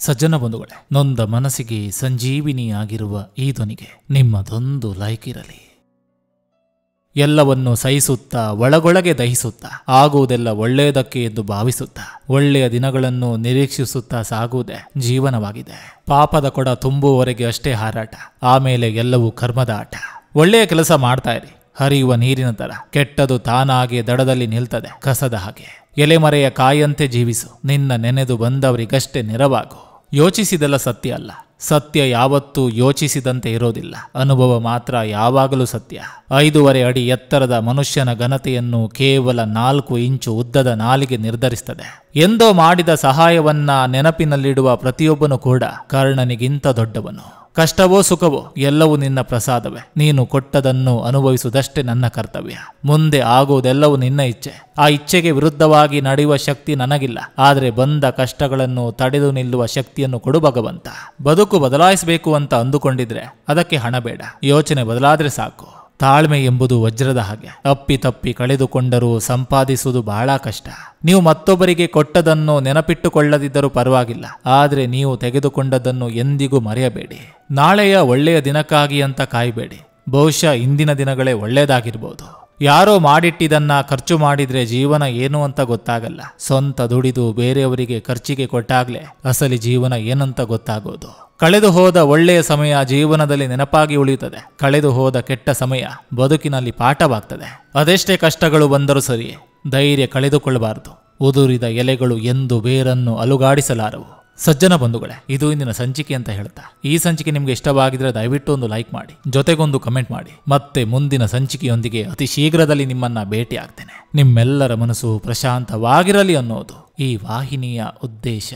ಸಜ್ಜನ ಬಂಧುಗಳೇ, ನೊಂದ ಮನಸ್ಸಿಗೆ ಸಂಜೀವಿನಿಯಾಗಿರುವ ಈ ಧ್ವನಿಗೆ ನಿಮ್ಮದೊಂದು ಲೈಕ್ ಇರಲಿ. ಎಲ್ಲವನ್ನೂ ಸಹಿಸುತ್ತಾ ಒಳಗೊಳಗೆ ದಹಿಸುತ್ತಾ ಆಗುವುದೆಲ್ಲ ಒಳ್ಳೆಯದಕ್ಕೆ ಎಂದು ಭಾವಿಸುತ್ತಾ ಒಳ್ಳೆಯ ದಿನಗಳನ್ನು ನಿರೀಕ್ಷಿಸುತ್ತಾ ಸಾಗುವುದೇ ಜೀವನವಾಗಿದೆ. ಪಾಪದ ಕೊಡ ತುಂಬುವವರೆಗೆ ಅಷ್ಟೇ ಹಾರಾಟ, ಆಮೇಲೆ ಎಲ್ಲವೂ ಕರ್ಮದ ಆಟ. ಒಳ್ಳೆಯ ಕೆಲಸ ಮಾಡ್ತಾ ಇರಿ, ಹರಿಯುವ ನೀರಿನ ತರ. ಕೆಟ್ಟದು ತಾನಾಗೆ ದಡದಲ್ಲಿ ನಿಲ್ತದೆ ಕಸದ ಹಾಗೆ. ಎಲೆಮರೆಯ ಕಾಯಂತೆ ಜೀವಿಸು, ನಿನ್ನ ನೆನೆದು ಬಂದವರಿಗಷ್ಟೇ ನೆರವಾಗು. ಯೋಚಿಸಿದೆಲ್ಲ ಸತ್ಯ ಅಲ್ಲ, ಸತ್ಯ ಯಾವತ್ತೂ ಯೋಚಿಸಿದಂತೆ ಇರೋದಿಲ್ಲ. ಅನುಭವ ಮಾತ್ರ ಯಾವಾಗಲೂ ಸತ್ಯ. 5.5 ಅಡಿ ಎತ್ತರದ ಮನುಷ್ಯನ ಘನತೆಯನ್ನು ಕೇವಲ 4 ಇಂಚು ಉದ್ದದ ನಾಲಿಗೆ ನಿರ್ಧರಿಸುತ್ತದೆ. ಎಂದೋ ಮಾಡಿದ ಸಹಾಯವನ್ನ ನೆನಪಿನಲ್ಲಿಡುವ ಪ್ರತಿಯೊಬ್ಬನು ಕೂಡ ಕರ್ಣನಿಗಿಂತ ದೊಡ್ಡವನು. ಕಷ್ಟವೋ ಸುಖವೋ ಎಲ್ಲವೂ ನಿನ್ನ ಪ್ರಸಾದವೇ. ನೀನು ಕೊಟ್ಟದನ್ನು ಅನುಭವಿಸುವುದಷ್ಟೇ ನನ್ನ ಕರ್ತವ್ಯ. ಮುಂದೆ ಆಗುವುದೆಲ್ಲವೂ ನಿನ್ನ ಇಚ್ಛೆ. ಆ ಇಚ್ಛೆಗೆ ವಿರುದ್ಧವಾಗಿ ನಡೆಯುವ ಶಕ್ತಿ ನನಗಿಲ್ಲ. ಆದರೆ ಬಂದ ಕಷ್ಟಗಳನ್ನು ತಡೆದು ನಿಲ್ಲುವ ಶಕ್ತಿಯನ್ನು ಕೊಡು ಭಗವಂತ. ಬದುಕು ಬದಲಾಯಿಸಬೇಕು ಅಂತ ಅಂದುಕೊಂಡಿದ್ರೆ ಅದಕ್ಕೆ ಹಣ ಬೇಡ, ಯೋಚನೆ ಬದಲಾದ್ರೆ ಸಾಕು. ತಾಳ್ಮೆ ಎಂಬುದು ವಜ್ರದ ಹಾಗೆ. ಅಪ್ಪಿತಪ್ಪಿ ಕಳೆದುಕೊಂಡರೂ ಸಂಪಾದಿಸುವುದು ಬಹಳ ಕಷ್ಟ. ನೀವು ಮತ್ತೊಬ್ಬರಿಗೆ ಕೊಟ್ಟದನ್ನು ನೆನಪಿಟ್ಟುಕೊಳ್ಳದಿದ್ದರೂ ಪರವಾಗಿಲ್ಲ, ಆದರೆ ನೀವು ತೆಗೆದುಕೊಂಡದನ್ನು ಎಂದಿಗೂ ಮರೆಯಬೇಡಿ. ನಾಳೆಯ ಒಳ್ಳೆಯ ದಿನಕ್ಕಾಗಿ ಅಂತ ಕಾಯಬೇಡಿ. ಬಹುಶಃ ಇಂದಿನ ದಿನಗಳೇ ಒಳ್ಳೆಯದಾಗಿರ್ಬೋದು. ಯಾರೋ ಮಾಡಿಟ್ಟಿದ್ದನ್ನ ಖರ್ಚು ಮಾಡಿದ್ರೆ ಜೀವನ ಏನು ಅಂತ ಗೊತ್ತಾಗಲ್ಲ. ಸ್ವಂತ ದುಡಿದು ಬೇರೆಯವರಿಗೆ ಖರ್ಚಿಗೆ ಕೊಟ್ಟಾಗ್ಲೇ ಅಸಲಿ ಜೀವನ ಏನಂತ ಗೊತ್ತಾಗೋದು. ಕಳೆದು ಹೋದ ಒಳ್ಳೆಯ ಸಮಯ ಜೀವನದಲ್ಲಿ ನೆನಪಾಗಿ ಉಳಿಯುತ್ತದೆ. ಕಳೆದು ಹೋದ ಕೆಟ್ಟ ಸಮಯ ಬದುಕಿನಲ್ಲಿ ಪಾಠವಾಗ್ತದೆ. ಅದೆಷ್ಟೇ ಕಷ್ಟಗಳು ಬಂದರೂ ಸರಿಯೇ, ಧೈರ್ಯ ಕಳೆದುಕೊಳ್ಳಬಾರದು. ಉದುರಿದ ಎಲೆಗಳು ಎಂದು ಬೇರನ್ನು ಅಲುಗಾಡಿಸಲಾರವು. ಸಜ್ಜನ ಬಂಧುಗಳೇ, ಇದು ಇಂದಿನ ಸಂಚಿಕೆ ಅಂತ ಹೇಳ್ತಾ, ಈ ಸಂಚಿಕೆ ನಿಮ್ಗೆ ಇಷ್ಟವಾಗಿದ್ರೆ ದಯವಿಟ್ಟು ಒಂದು ಲೈಕ್ ಮಾಡಿ, ಜೊತೆಗೊಂದು ಕಮೆಂಟ್ ಮಾಡಿ. ಮತ್ತೆ ಮುಂದಿನ ಸಂಚಿಕೆಯೊಂದಿಗೆ ಅತಿ ಶೀಘ್ರದಲ್ಲಿ ನಿಮ್ಮನ್ನ ಭೇಟಿ ಆಗ್ತೇನೆ. ನಿಮ್ಮೆಲ್ಲರ ಮನಸ್ಸು ಪ್ರಶಾಂತವಾಗಿರಲಿ ಅನ್ನೋದು ಈ ವಾಹಿನಿಯ ಉದ್ದೇಶ.